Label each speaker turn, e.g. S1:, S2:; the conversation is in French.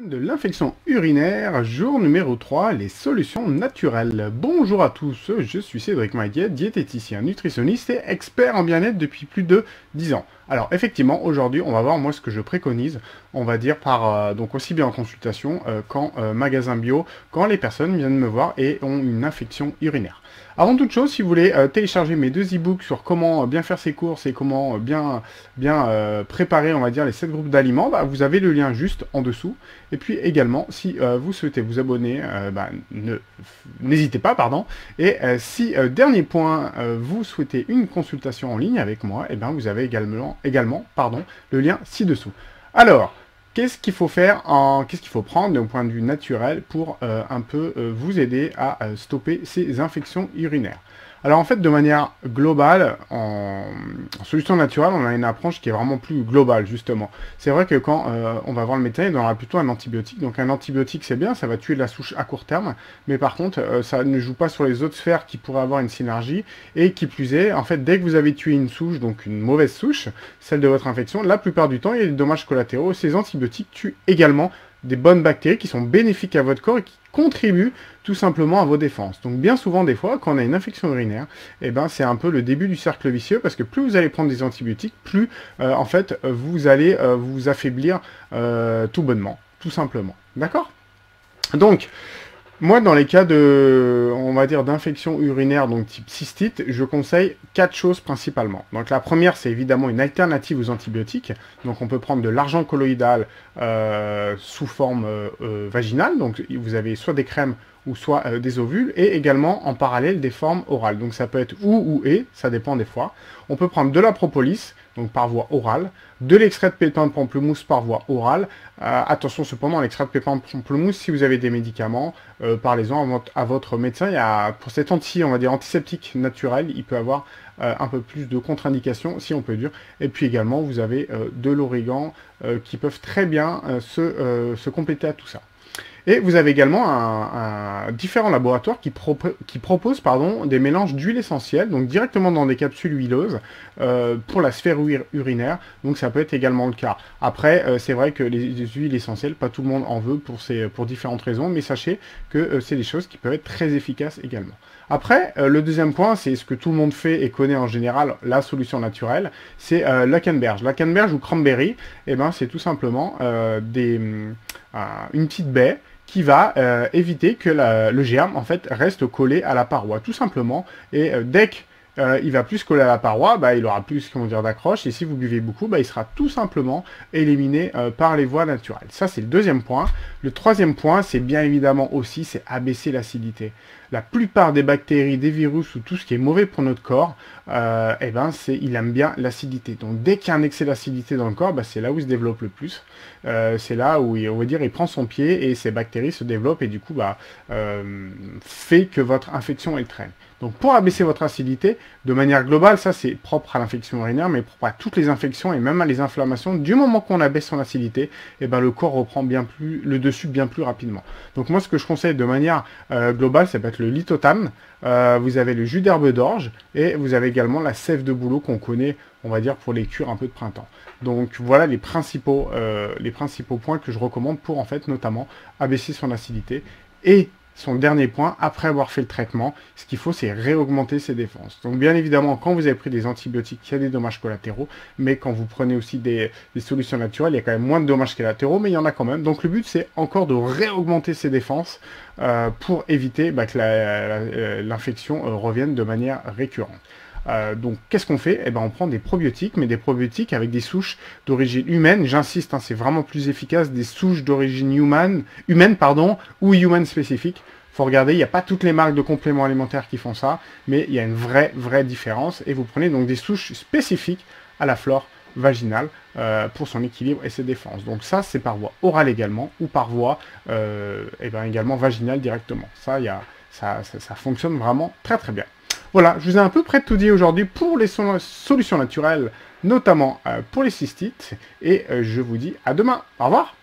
S1: De l'infection urinaire, jour numéro 3, les solutions naturelles. Bonjour à tous, je suis Cédric Maguet, diététicien, nutritionniste et expert en bien-être depuis plus de 10 ans. Alors effectivement, aujourd'hui, on va voir moi ce que je préconise, on va dire donc aussi bien en consultation qu'en magasin bio, quand les personnes viennent me voir et ont une infection urinaire. Avant toute chose, si vous voulez télécharger mes deux e-books sur comment bien faire ses courses et comment bien préparer, on va dire, les 7 groupes d'aliments, vous avez le lien juste en dessous. Et puis également, si vous souhaitez vous abonner, n'hésitez pas, pardon. Et si, dernier point, vous souhaitez une consultation en ligne avec moi, vous avez également le lien ci-dessous. Alors, qu'est-ce qu'il faut faire, qu'est-ce qu'il faut prendre d'un point de vue naturel pour un peu vous aider à stopper ces infections urinaires? Alors en fait, de manière globale, en solution naturelle, on a une approche qui est vraiment plus globale, justement. C'est vrai que quand on va voir le médecin, il donnera plutôt un antibiotique. Donc un antibiotique, c'est bien, ça va tuer la souche à court terme, mais par contre, ça ne joue pas sur les autres sphères qui pourraient avoir une synergie, et qui plus est, en fait, dès que vous avez tué une souche, donc une mauvaise souche, celle de votre infection, la plupart du temps, il y a des dommages collatéraux. Ces antibiotiques tuent également des bonnes bactéries qui sont bénéfiques à votre corps et qui contribuent tout simplement à vos défenses. Donc bien souvent, des fois, quand on a une infection urinaire, c'est un peu le début du cercle vicieux, parce que plus vous allez prendre des antibiotiques, plus en fait vous allez vous affaiblir tout bonnement, tout simplement. D'accord? Donc, moi, dans les cas de, on va dire, d'infection urinaire, donc type cystite, je conseille 4 choses principalement. Donc la première, c'est évidemment une alternative aux antibiotiques. Donc on peut prendre de l'argent colloïdal sous forme vaginale. Donc vous avez soit des crèmes ou soit des ovules, et également en parallèle des formes orales. Donc ça peut être ou et, ça dépend des fois. On peut prendre de la propolis, donc par voie orale, de l'extrait de pépins de pamplemousse par voie orale. Attention cependant, l'extrait de pépins de pamplemousse, si vous avez des médicaments, parlez-en à votre médecin. Pour cet on va dire antiseptique naturel, il peut avoir un peu plus de contre-indications, si on peut dire. Et puis également, vous avez de l'origan qui peuvent très bien se compléter à tout ça. Et vous avez également différents laboratoires qui proposent des mélanges d'huile essentielle, donc directement dans des capsules huileuses, pour la sphère urinaire. Donc ça peut être également le cas. Après, c'est vrai que les huiles essentielles, pas tout le monde en veut pour différentes raisons, mais sachez que c'est des choses qui peuvent être très efficaces également. Après, le deuxième point, c'est ce que tout le monde fait et connaît en général, la solution naturelle, c'est la canneberge. La canneberge ou cranberry, c'est tout simplement une petite baie qui va éviter que le germe en fait reste collé à la paroi, tout simplement. Et dès qu'il va plus coller à la paroi, il aura plus, comment dire, d'accroche, et si vous buvez beaucoup, il sera tout simplement éliminé par les voies naturelles. Ça, c'est le deuxième point. Le troisième point, c'est bien évidemment aussi, c'est abaisser l'acidité. La plupart des bactéries, des virus ou tout ce qui est mauvais pour notre corps, il aime bien l'acidité. Donc dès qu'il y a un excès d'acidité dans le corps, c'est là où il se développe le plus. C'est là où on va dire, il prend son pied et ces bactéries se développent et du coup fait que votre infection elle traîne. Donc pour abaisser votre acidité, de manière globale, ça c'est propre à l'infection urinaire, mais propre à toutes les infections et même à les inflammations, du moment qu'on abaisse son acidité, le corps reprend le dessus bien plus rapidement. Donc moi ce que je conseille de manière globale, ça peut être le lithotam, vous avez le jus d'herbe d'orge, et vous avez également la sève de bouleau qu'on connaît, on va dire, pour les cures un peu de printemps. Donc voilà les principaux points que je recommande pour en fait notamment abaisser son acidité. Et son dernier point, après avoir fait le traitement, ce qu'il faut, c'est réaugmenter ses défenses. Donc bien évidemment, quand vous avez pris des antibiotiques, il y a des dommages collatéraux, mais quand vous prenez aussi des solutions naturelles, il y a quand même moins de dommages collatéraux, mais il y en a quand même. Donc le but, c'est encore de réaugmenter ses défenses pour éviter que l'infection revienne de manière récurrente. Donc qu'est-ce qu'on fait? On prend des probiotiques, mais des probiotiques avec des souches d'origine humaine. J'insiste, c'est vraiment plus efficace, des souches d'origine humaine, ou human spécifique. Faut regarder, il n'y a pas toutes les marques de compléments alimentaires qui font ça, mais il y a une vraie différence. Et vous prenez donc des souches spécifiques à la flore vaginale pour son équilibre et ses défenses. Donc ça, c'est par voie orale également, ou par voie également vaginale directement. Ça fonctionne vraiment très bien. Voilà, je vous ai à peu près tout dit aujourd'hui pour les solutions naturelles, notamment pour les cystites, et je vous dis à demain. Au revoir!